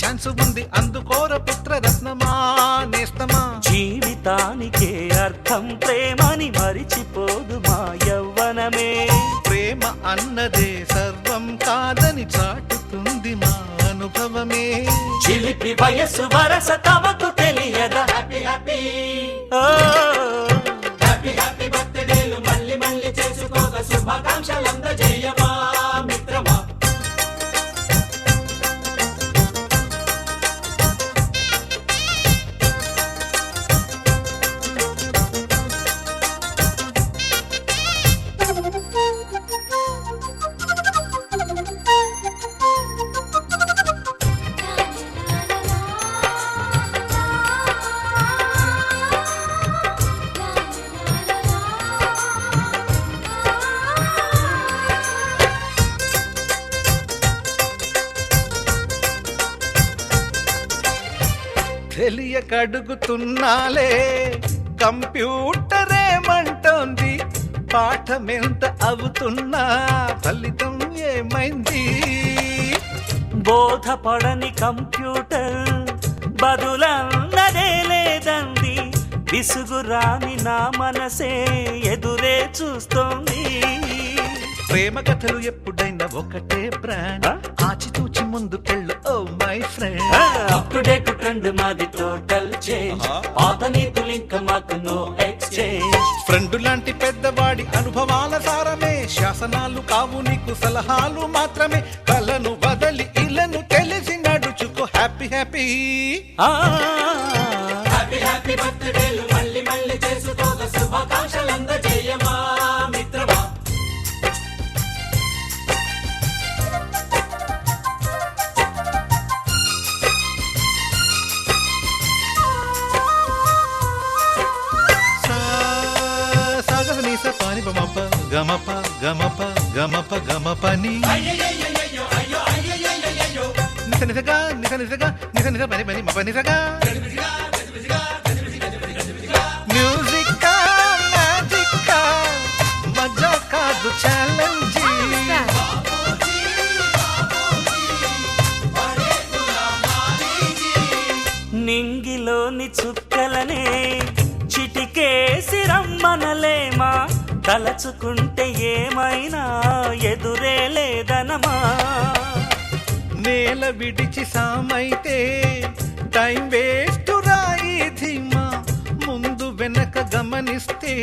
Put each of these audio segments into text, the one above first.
Chance ఉంది అందుకోర పుత్రరత్నమా నేస్తమా. జీవితానికే అర్థం ప్రేమని మరిచిపోదు మా యవ్వనమే. ప్రేమ అన్నదే సర్వం కాదని చాటుతుంది మా అనుభవమే. చిలిపి వయసు వరస తమకు తెలియదా. హ్యాపీ హ్యాపీ హ్యాపీ హ్యాపీ బర్త్డేలు మళ్ళీ మళ్ళీ చేసుకోగా శుభాకాంక్షలందజేయమా మిత్రమా. తెలియకడుగుతున్నాలే కంప్యూటరేమంటోంది. పాఠమెంత అవుతున్నా ఫలితం ఏమైంది. బోధపడని కంప్యూటర్ బదులన్నదే లేదంది. విసుగురాని నా మనసే ఎదురే చూస్తోంది. ప్రేమ కథలు ఎప్పుడైనా ఒకటే బ్రాండ్. ఆచితూచి ముందుకెళ్ళు oh my friend. Up to date trend మాది టోటల్ చేంజ్. పాత నీతులు ఇంకా మాకు నో ఎక్స్చేంజ్. ఫ్రెండ్ లాంటి పెద్దవాడి అనుభవాల సారమే. శాసనాలు కావు నీకు సలహాలు మాత్రమే. కలను వదలి ఇలను తెలిసి నడుచుకో హ్యాపీ హ్యాపీ హ్యాపీ హ్యాపీ బర్త్డేలు మళ్ళీ మళ్ళీ చేసుకోగా శుభాకాంక్షలందజేయమా మిత్రమా. గమప గమప గమప గమపని నిస నిసగా నిస నిసగా నిస నిస పని పని మప నిసగా. మ్యూజిక్ మ్యాజిక్ మజా కాదు ఛాలెంజ్. నింగిలోని చుక్కలనే చిటికేసి రమ్మనలేమా. తలచుకుంటే ఏమైనా ఎదురే లేదనమా. నేల విడిచి సామైతే టైం వేస్ట్ రాయి ధీమా. ముందు వెనక గమనిస్తే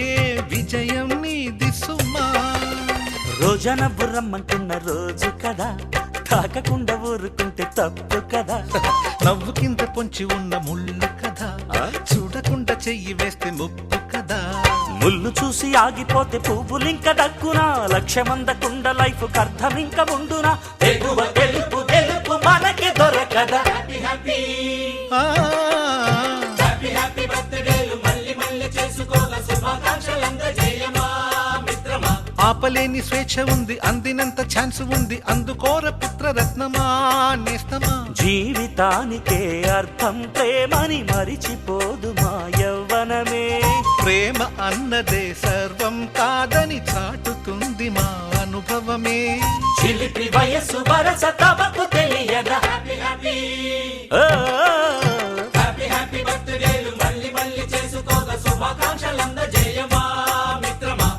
విజయం నీది సుమా. రోజన బుర్రమ్మంటున్న రోజు కదా. తాకకుండా ఊరుకుంటే తప్పు కదా. నవ్వుకింత పొంచి ఉన్న ముళ్ళు కదా. చూడకుండా చెయ్యి వేస్తే ముప్పు కదా. ముళ్ళు చూసి ఆగిపోతే పువ్వులింక దక్కునా. లక్ష్యమందకుండా లైఫ్ అర్థం ఇంక ఉండునా. ఎగువ గెలుపు గెలుపు మనకి దొరకదా. హ్యాపీ హ్యాపీ హ్యాపీ హ్యాపీ బర్త్డేలు మళ్ళీ మళ్ళీ చేసుకోగా శుభాకాంక్షలందజేయమా మిత్రమా. ఆపలేని స్వేచ్ఛ ఉంది అందినంత ఛాన్స్ ఉంది అందుకోర పుత్రరత్నమా నేస్తమా. జీవితానికే అర్థం ప్రేమని మరిచిపోదు మా యవ్వనమే. ప్రేమ అన్నదే సర్వం కాదని చాటుతుంది మా అనుభవమే. చిలిపి వయసు వరస తమకు తెలియదా. హ్యాపీ హ్యాపీ హ్యాపీ హ్యాపీ బర్త్డేలు మళ్ళీ మళ్ళీ చేసుకోగా శుభాకాంక్షలందజేయమా మిత్రమా.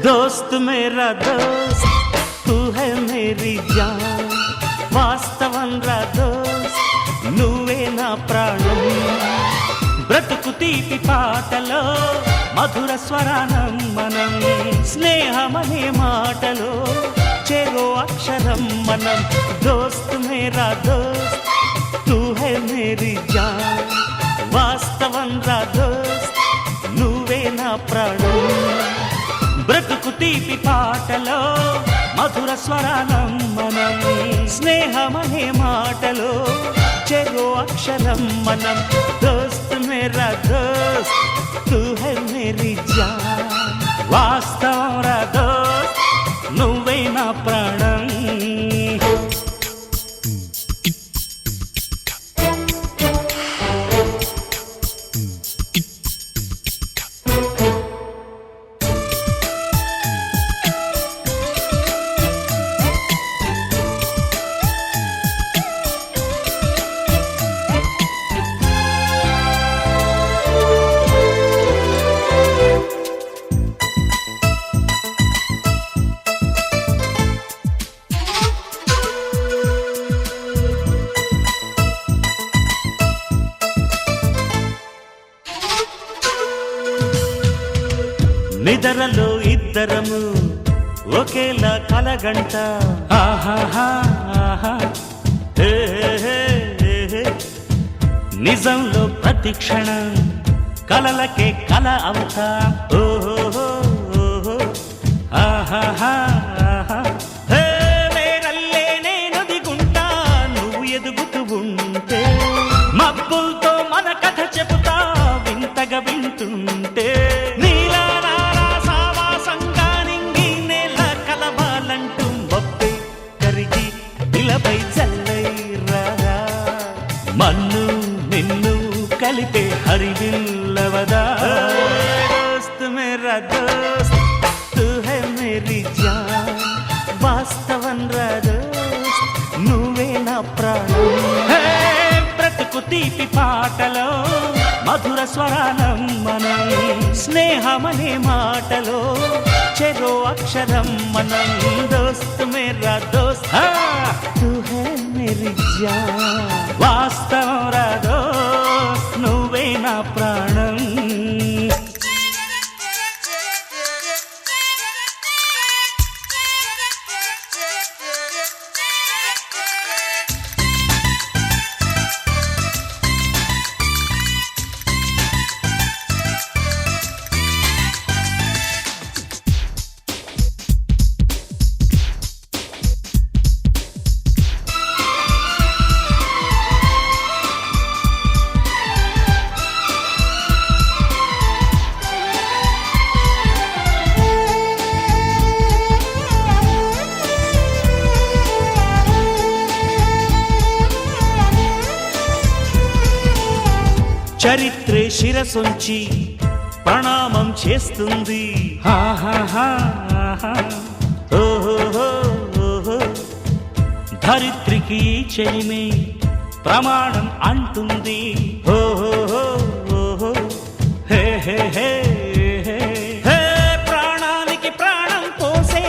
दोस्त मेरा दोस्त तू है मेरी जान. వాస్తవం రా దోస్త్ నువ్వే నా ప్రాణం. బ్రతుకు తీపి పాటలో మధుర స్వరానం మనం. స్నేహమనే మాటలో చెరో అక్షరం మనం. దోస్త్ మేరా దోస్త్ తూ హై మేరీ జాన్. వాస్తవం రా దోస్త్ నువ్వే నా ప్రాణం. బ్రతుకు తీపి పాటలో మధుర స్వరానం మనం. స్నేహమనే మాటలో చెరో అక్షరం మనం. దోస్త్ మేరా దోస్త్ తూ హై మేరీ జాన్. వాస్తవం రా దోస్త్ నువ్వే నా ప్రాణం. నిదరలో ఇద్దరము ఒకేలా కలగంట ఆహాహా ఆహా. హే హే హే హే. నిజంలో ప్రతి క్షణం కలలకే కల అవుతా ఓహో ఓహో ఆహాహా ఆహా. హే నేనల్లే నేనొదిగుంటా నువ్వు ఎదుగుతూ ఉంటే మబ్బులతో మన కథ చెబుతా వింతగా వింటుంటే నీలా నాలా సావాసంగా నింగి నేల కలవాలంటూ మొప్పే కరిగి నిలపై చల్లై రారా మన్ను నిన్ను కలిపే హరివిల్లవదా దోస్త్ మేరా దోస్త్ తూ హై మేరీ జాన్ వాస్తవం రా దోస్త్ నువ్వే నా ప్రాణం హే బ్రతుకు తీపి పాటలో మధుర స్వరానం మనం స్నేహమనే మాటలో చెరో అక్షరం మనం దోస్త్ మేరా దోస్త్ తూ హై మేరీ జాన్ వాస్తవం రా దోస్త్ నువ్వే నా ప్రాణం చరిత్రే శిరసొంచి ప్రణామం చేస్తుంది ఆహాహా ఆహా. ఓహో ఓహో. ధరిత్రికి ఈ చెలిమే ప్రమాణం అంటుంది ఓహో ఓహో హే హే హే హే. హే ప్రాణానికి ప్రాణం పోసే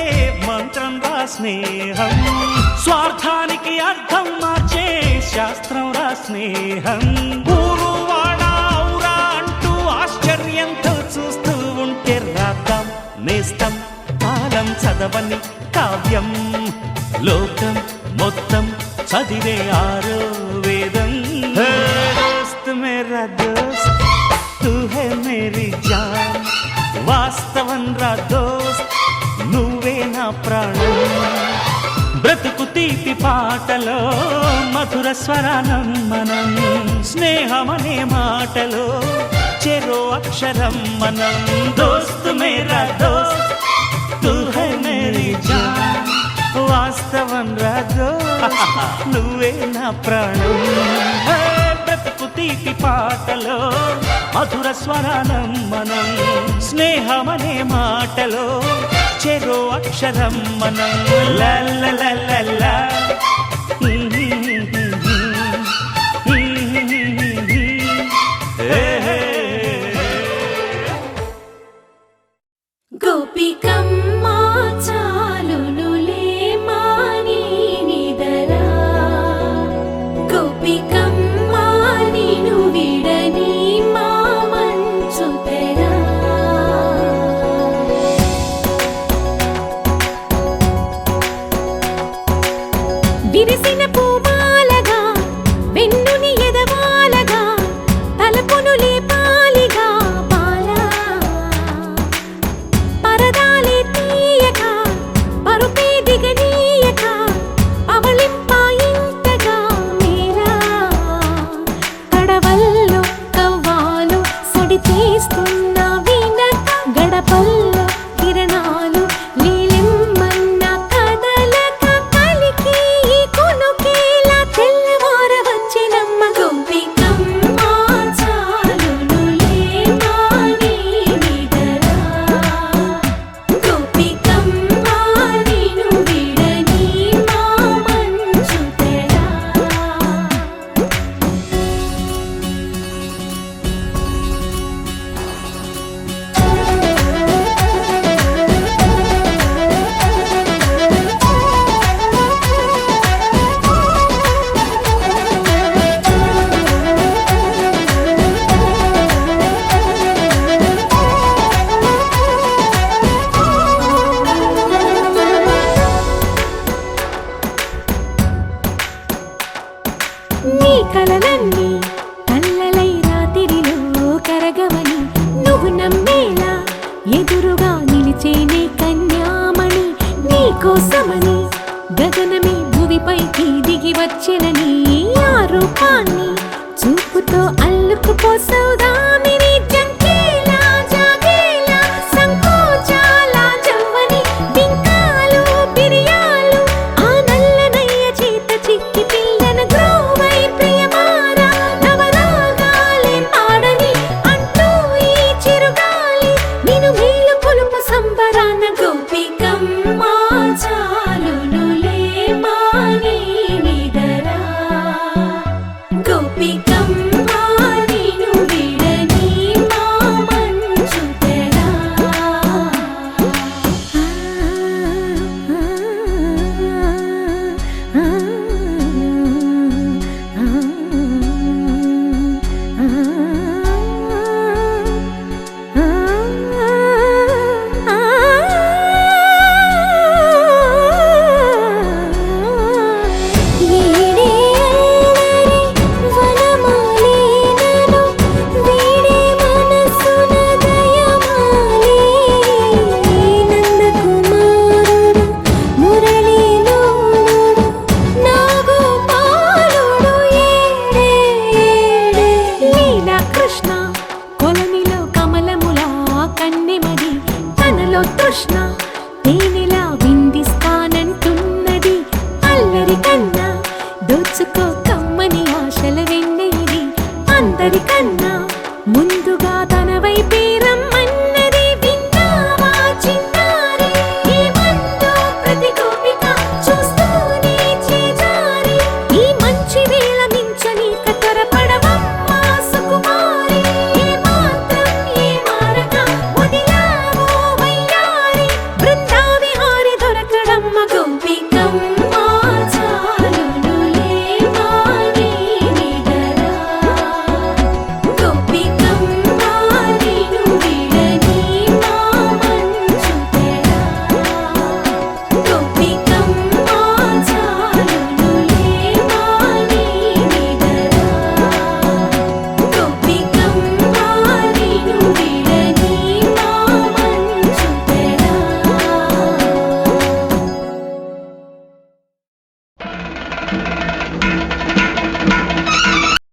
మంత్రం రా స్నేహం స్వార్థానికి అర్థం మార్చే శాస్త్రం రా స్నేహం ఊరు వాడా ఔరా అంటూ ఆశ్చర్యంతో చూస్తూ ఉంటే రాద్దాం నేస్తం కాలం చదవని కావ్యం లోకం మొత్తం చదివే ఆరో వేదం హే దోస్త్ మేరా దోస్త్ తూ హై మేరీ జాన్ వాస్తవం రా దోస్త్ నువ్వే నా ప్రాణం బ్రతుకు తీపి పాటలో మధుర స్వరానం మనం స్నేహమనే మాటలో చెరో అక్షరం మనం దోస్త్ మేరా దోస్త్ తూ హై మేరీ జాన్ వాస్తవం రా దోస్త్ నువ్వే నా ప్రాణం హే బ్రతుకు తీపి పాటలో మధుర స్వరానం మనం స్నేహమనే మాటలో చెరో అక్షరం మనం లల్లలల్లలా. గోపికమ్మ చాలునులే మాని నిదరా గోపికమ్మ నిను విడని మా మంచు తెరా విరిసిన పూమాలగా వెన్నుని ఎదవాలగా తలపును లేపాలిగా బాలా పరదాలి ఎదురుగా నిలిచేనే కన్యామణి నీకోసమని గగనమే భువిపైకి దిగి వచ్చినని ఆ రూపాన్ని చూపుతో అల్లుకుపోసౌదామిని జంకేలా జాగేలా సంకోచాల జవ్వని బింకాలు బిరియాలు ఆ నల్లనయ్య చేత చిక్కి పిల్లన గ్రోవై ప్రియమారా నవరాగాలే పాడని అంటూ ఈ చిరుగాలి నిన్ను మేలు కొలుపు సంబరాన గోపికమ్మ చాలునులే మాని నిదరా గోపికమ్మ నిన్ను విడని మా మంచు తెరా కృష్ణ కొలనిలో కమలములా కన్నెమది తనలో తృష్ణ